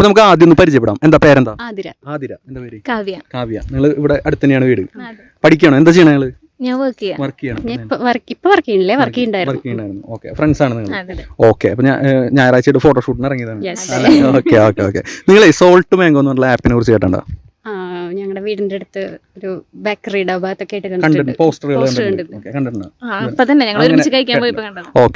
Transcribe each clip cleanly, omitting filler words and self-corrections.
അപ്പോൾ നമുക്ക് ആദ്യം ഒന്ന് പരിചയപ്പെടാം. എന്താ പേരെന്താ? ആതിര. എന്താ പേര്? കാവ്യ. നിങ്ങൾ ഇവിടെ അടുത്ത് തന്നെയാണ് വീട്? പഠിക്കുകയാണോ? എന്താ ചെയ്യണേ നിങ്ങൾ? ഞാൻ വർക്ക് ചെയ്യണം. വർക്ക് ചെയ്യണ്ടായിരുന്നു. ഓക്കെ, ഫ്രണ്ട്സ് ആണ് നിങ്ങൾ? ഓക്കെ, അപ്പോൾ ഞായറാഴ്ച ഫോട്ടോഷൂട്ടിന് ഇറങ്ങിയതാണ്. ഓക്കെ. നിങ്ങൾ സോൾട്ട് മാംഗോ എന്ന് പറഞ്ഞ ആപ്പിനെ കുറിച്ച് കേട്ടോ? ഞങ്ങളുടെ വീടിന്റെ അടുത്ത് ഒരു ബേക്കറിയുടെ ഭാഗത്തൊക്കെ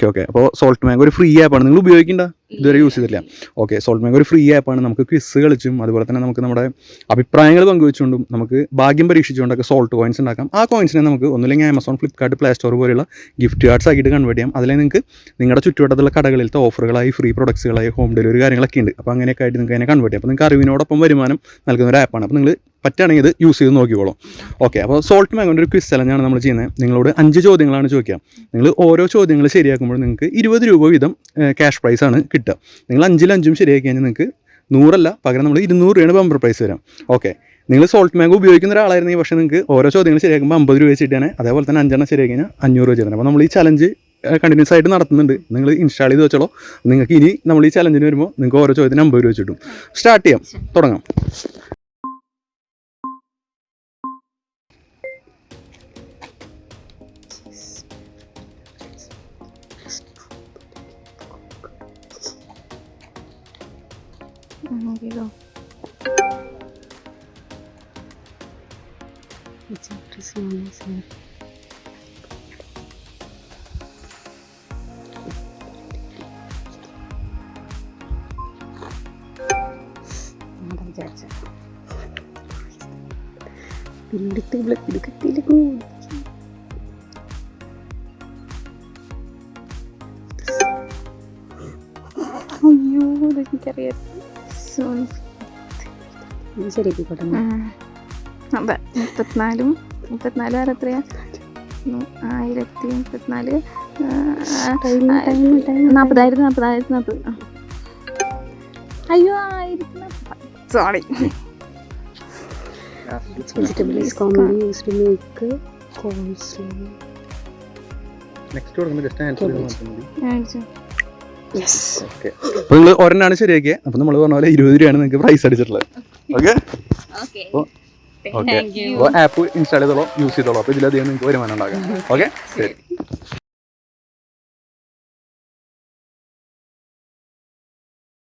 ഓക്കെ. അപ്പോൾ സോൾട്ട് മാംഗോ ഒരു ഫ്രീ ആപ്പാണ്. നിങ്ങൾ ഉപയോഗിക്കണ്ട? ഇതുവരെ യൂസ് ചെയ്തില്ല? ഓക്കെ, സോൾട്ട് മാംഗോ ഒരു ഫ്രീ ആപ്പാണ്. നമുക്ക് ക്വിസ് കളിച്ചും അതുപോലെ തന്നെ നമുക്ക് നമ്മുടെ അഭിപ്രായങ്ങൾ പങ്കുവെച്ചുകൊണ്ടും നമുക്ക് ഭാഗ്യം പരീക്ഷിച്ചുകൊണ്ടൊക്കെ സോൾട്ട് കോയിൻസ് ഉണ്ടാക്കാം. ആ കോയിൻസിനെ നമുക്ക് ഒന്നുമില്ലെങ്കിൽ ആമസോൺ, ഫ്ലിപ്കാർട്ട്, പ്ലേ സ്റ്റോർ പോലെയുള്ള ഗിഫ്റ്റ് കാർഡ്സ് ആക്കിയിട്ട് കൺവേർട്ട് ചെയ്യാം. അതിലെ നിങ്ങൾക്ക് നിങ്ങളുടെ ചുറ്റുവട്ടത്തുള്ള കടകളിലത്തെ ഓഫറുകളായി, ഫ്രീ പ്രൊഡക്ട്സുകളായി, ഹോം ഡെലിവറി കാര്യങ്ങളൊക്കെ ഉണ്ട്. അപ്പോൾ അങ്ങനെയൊക്കെ ആയിട്ട് നിങ്ങൾക്ക് അതിനെ കൺവേർട്ട് ചെയ്യാം. അപ്പോൾ നിങ്ങൾക്ക് അറിവിനോടൊപ്പം വരുമാനം നൽകുന്ന ഒരു ആപ്പാണ്. അപ്പോൾ നിങ്ങൾ പറ്റുകയാണെങ്കിൽ ഇത് യൂസ് ചെയ്ത് നോക്കിക്കോളൂ. ഓക്കെ, അപ്പോൾ സോൾട്ട് മാംഗോൻ്റെ ഒരു ക്വിസ് ചലഞ്ചാണ് നമ്മൾ ചെയ്യുന്നത്. നിങ്ങളോട് 5 ചോദ്യങ്ങളാണ് ചോദിക്കുക. നിങ്ങൾ ഓരോ ചോദ്യങ്ങൾ ശരിയാക്കുമ്പോൾ നിങ്ങൾക്ക് 20 രൂപ വീതം ക്യാഷ് പ്രൈസാണ് കിട്ടുക. നിങ്ങൾ 5-5 ശരിയാക്കി കഴിഞ്ഞാൽ നിങ്ങൾക്ക് 100 പകരം നമ്മൾ 200 രൂപയാണ് ബമ്പർ പ്രൈസ് തരാം. ഓക്കെ, നിങ്ങൾ സോൾട്ട് മാംഗോ ഉപയോഗിക്കുന്ന ഒരാളായിരുന്നെങ്കിൽ പക്ഷേ നിങ്ങൾക്ക് ഓരോ ചോദ്യങ്ങൾ ശരിയാക്കുമ്പോൾ 50 രൂപ വെച്ചിട്ടാണ്. അതേപോലെ തന്നെ 5 ശരിയാക്കി കഴിഞ്ഞാൽ 500 രൂപ വെച്ചിട്ടാണ്. അപ്പോൾ നമ്മൾ ഈ ചലഞ്ച് കണ്ടിന്യൂസ് ആയിട്ട് നടത്തുന്നുണ്ട്. നിങ്ങൾ ഇൻസ്റ്റാൾ ചെയ്ത് വെച്ചോളൂ. നിങ്ങൾക്ക് ഇനി നമ്മൾ ഈ ചലഞ്ചിന് വരുമ്പോൾ നിങ്ങൾക്ക് ഓരോ ചോദ്യത്തിന് 50 രൂപ വെച്ചിട്ടും. സ്റ്റാർട്ട് ചെയ്യാം, തുടങ്ങാം. ശരിയാക്കിക്കോട്ടെ. 34 വേറെ എത്രയാ? 1034 40,000. അയ്യോ, 1040. Sorry. Vegetable is commonly used to make coleslaw. Next കൊടുക്കുമ്പോൾ ജസ്റ്റ് ആൻസർ ചെയ്ത് മാത്രം മതി. Yes. ഓക്കെ, അപ്പോൾ നിങ്ങൾ ഒരെണ്ണമാണ് ശരിയാക്കിയത്. അപ്പോൾ നമ്മൾ പറഞ്ഞ പോലെ 20 രൂപയാണ് നിങ്ങൾക്ക് പ്രൈസ് അടിച്ചിട്ടുള്ളത്. ഓക്കെ, അപ്പോൾ ആപ്പ് ഇൻസ്റ്റാൾ ചെയ്തോളൂ, യൂസ് ചെയ്തോളൂ. അപ്പോൾ ഇതിലധികം നിങ്ങൾക്ക് വരുമാനം ഉണ്ടാകാം. ഓക്കെ, ശരി.